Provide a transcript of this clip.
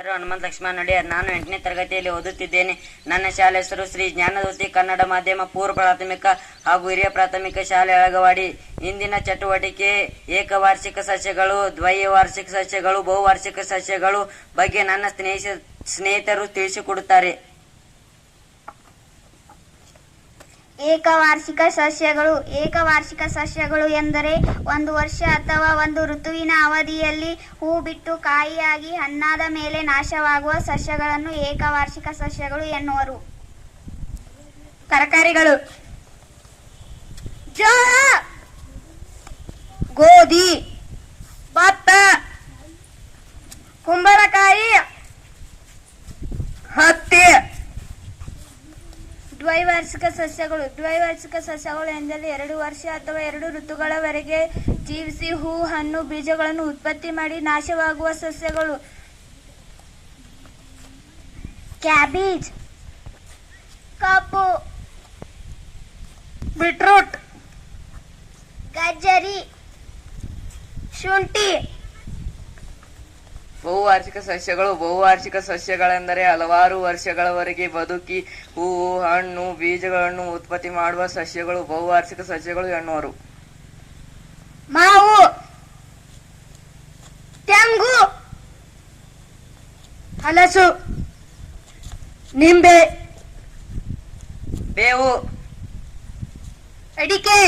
ಹೆಸರು ಹನುಮಂತ ಲಕ್ಷ್ಮಣ ನಡಿಯಾರ್. ನಾನು 8ನೇ ತರಗತಿಯಲ್ಲಿ ಓದುತ್ತಿದ್ದೇನೆ. ನನ್ನ ಶಾಲೆ ಹೆಸರು ಶ್ರೀ ಜ್ಞಾನಜ್ಯೋತಿ ಕನ್ನಡ ಮಾಧ್ಯಮ ಪೂರ್ವ ಪ್ರಾಥಮಿಕ ಹಾಗೂ ಹಿರಿಯ ಪ್ರಾಥಮಿಕ ಶಾಲೆ ಅಳಗವಾಡಿ. ಇಂದಿನ ಚಟುವಟಿಕೆ ಏಕವಾರ್ಷಿಕ ಸಸ್ಯಗಳು, ದ್ವೈವಾರ್ಷಿಕ ಸಸ್ಯಗಳು, ಬಹುವಾರ್ಷಿಕ ಸಸ್ಯಗಳು ಬಗ್ಗೆ ನನ್ನ ಸ್ನೇಹಿತರು ತಿಳಿಸಿಕೊಡುತ್ತಾರೆ. ಏಕವಾರ್ಷಿಕ ಸಸ್ಯಗಳು. ಏಕವಾರ್ಷಿಕ ಸಸ್ಯಗಳು ಎಂದರೆ ಒಂದು ವರ್ಷ ಅಥವಾ ಒಂದು ಋತುವಿನ ಅವಧಿಯಲ್ಲಿ ಹೂ ಬಿಟ್ಟು ಕಾಯಿಯಾಗಿ ಹಣ್ಣಾದ ಮೇಲೆ ನಾಶವಾಗುವ ಸಸ್ಯಗಳನ್ನು ಏಕವಾರ್ಷಿಕ ಸಸ್ಯಗಳು ಎನ್ನುವರು. ತರಕಾರಿಗಳು: ಜೋಳ, ಗೋಧಿ, ಭತ್ತ, ಕುಂಬಳಕಾಯಿ, ಹತ್ತಿ. ದ್ವೈವಾರ್ಷಿಕ ಸಸ್ಯಗಳು. ದ್ವೈವಾರ್ಷಿಕ ಸಸ್ಯಗಳು ಎಂದರೆ 2 ವರ್ಷ ಅಥವಾ 2 ಋತುಗಳವರೆಗೆ ಜೀವಿಸಿ ಹೂ, ಹಣ್ಣು, ಬೀಜಗಳನ್ನು ಉತ್ಪತ್ತಿ ಮಾಡಿ ನಾಶವಾಗುವ ಸಸ್ಯಗಳು. ಕ್ಯಾಬೇಜ್, ಕಬ್ಬು, ಬೀಟ್ರೂಟ್, ಗಜ್ಜರಿ, ಶುಂಠಿ. ಬಹುವಾರ್ಷಿಕ ಸಸ್ಯಗಳು. ಬಹುವಾರ್ಷಿಕ ಸಸ್ಯಗಳೆಂದರೆ ಹಲವಾರು ವರ್ಷಗಳವರೆಗೆ ಬದುಕಿ ಹೂವು, ಹಣ್ಣು, ಬೀಜಗಳನ್ನು ಉತ್ಪತ್ತಿ ಮಾಡುವ ಸಸ್ಯಗಳು ಬಹುವಾರ್ಷಿಕ ಸಸ್ಯಗಳು ಎನ್ನುವರು. ಮಾವು, ತೆಂಗು, ಹಲಸು, ನಿಂಬೆ, ಬೇವು, ಅಡಿಕೆ,